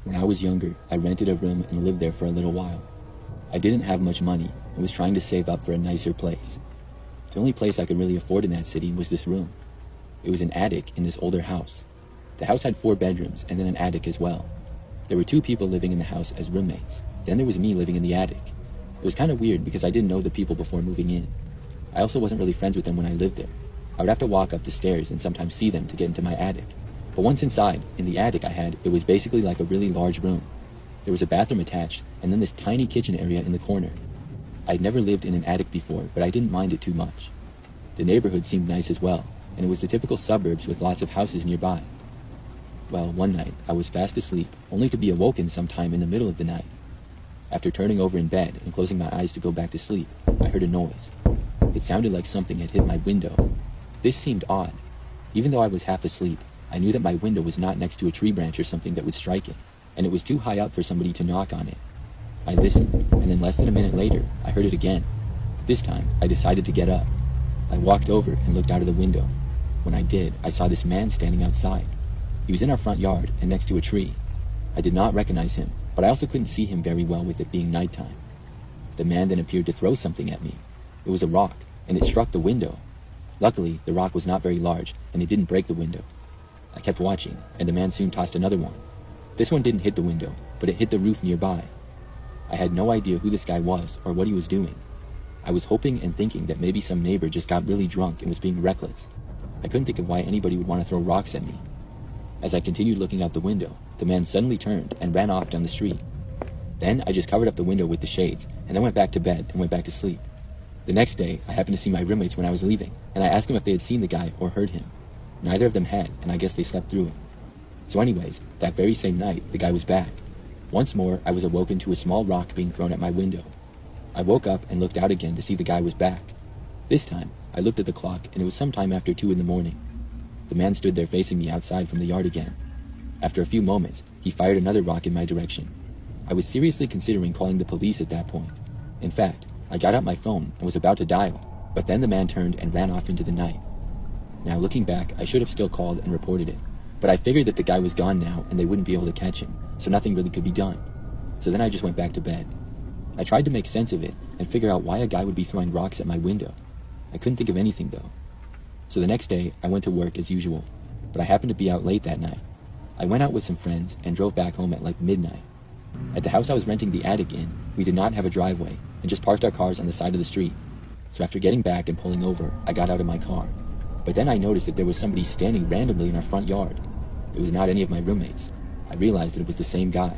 When I was younger, I rented a room and lived there for a little while. I didn't have much money and was trying to save up for a nicer place. The only place I could really afford in that city was this room. It was an attic in this older house. The house had 4 bedrooms and then an attic as well. There were 2 people living in the house as roommates. Then there was me living in the attic. It was kind of weird because I didn't know the people before moving in. I also wasn't really friends with them when I lived there. I would have to walk up the stairs and sometimes see them to get into my attic. But once inside, in the attic it was basically like a really large room. There was a bathroom attached, and then this tiny kitchen area in the corner. I'd never lived in an attic before, but I didn't mind it too much. The neighborhood seemed nice as well, and it was the typical suburbs with lots of houses nearby. Well, one night, I was fast asleep, only to be awoken sometime in the middle of the night. After turning over in bed and closing my eyes to go back to sleep, I heard a noise. It sounded like something had hit my window. This seemed odd. Even though I was half asleep, I knew that my window was not next to a tree branch or something that would strike it, and it was too high up for somebody to knock on it. I listened, and then less than a minute later, I heard it again. This time, I decided to get up. I walked over and looked out of the window. When I did, I saw this man standing outside. He was in our front yard and next to a tree. I did not recognize him, but I also couldn't see him very well with it being nighttime. The man then appeared to throw something at me. It was a rock, and it struck the window. Luckily, the rock was not very large, and it didn't break the window. I kept watching, and the man soon tossed another one. This one didn't hit the window, but it hit the roof nearby. I had no idea who this guy was or what he was doing. I was hoping and thinking that maybe some neighbor just got really drunk and was being reckless. I couldn't think of why anybody would want to throw rocks at me. As I continued looking out the window, the man suddenly turned and ran off down the street. Then I just covered up the window with the shades, and then went back to bed and went back to sleep. The next day, I happened to see my roommates when I was leaving, and I asked them if they had seen the guy or heard him. Neither of them had, and I guess they slept through it. So anyways, that very same night, the guy was back. Once more, I was awoken to a small rock being thrown at my window. I woke up and looked out again to see the guy was back. This time, I looked at the clock, and it was sometime after 2 in the morning. The man stood there facing me outside from the yard again. After a few moments, he fired another rock in my direction. I was seriously considering calling the police at that point. In fact, I got out my phone and was about to dial, but then the man turned and ran off into the night. Now looking back, I should have still called and reported it, but I figured that the guy was gone now and they wouldn't be able to catch him, so nothing really could be done. So then I just went back to bed. I tried to make sense of it and figure out why a guy would be throwing rocks at my window. I couldn't think of anything though. So the next day, I went to work as usual, but I happened to be out late that night. I went out with some friends and drove back home at like midnight. At the house I was renting the attic in, we did not have a driveway and just parked our cars on the side of the street. So after getting back and pulling over, I got out of my car. But then I noticed that there was somebody standing randomly in our front yard. It was not any of my roommates. I realized that it was the same guy.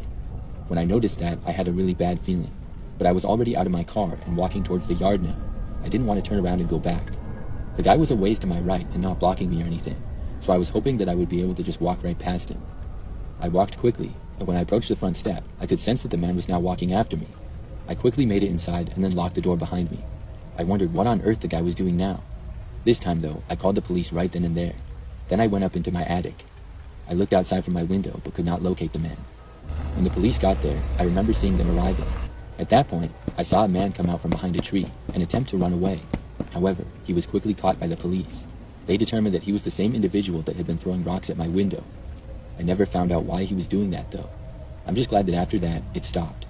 When I noticed that, I had a really bad feeling. But I was already out of my car and walking towards the yard now. I didn't want to turn around and go back. The guy was a ways to my right and not blocking me or anything, so I was hoping that I would be able to just walk right past him. I walked quickly, and when I approached the front step, I could sense that the man was now walking after me. I quickly made it inside and then locked the door behind me. I wondered what on earth the guy was doing now. This time though, I called the police right then and there. Then I went up into my attic. I looked outside from my window but could not locate the man. When the police got there, I remember seeing them arriving. At that point, I saw a man come out from behind a tree and attempt to run away. However, he was quickly caught by the police. They determined that he was the same individual that had been throwing rocks at my window. I never found out why he was doing that though. I'm just glad that after that, it stopped.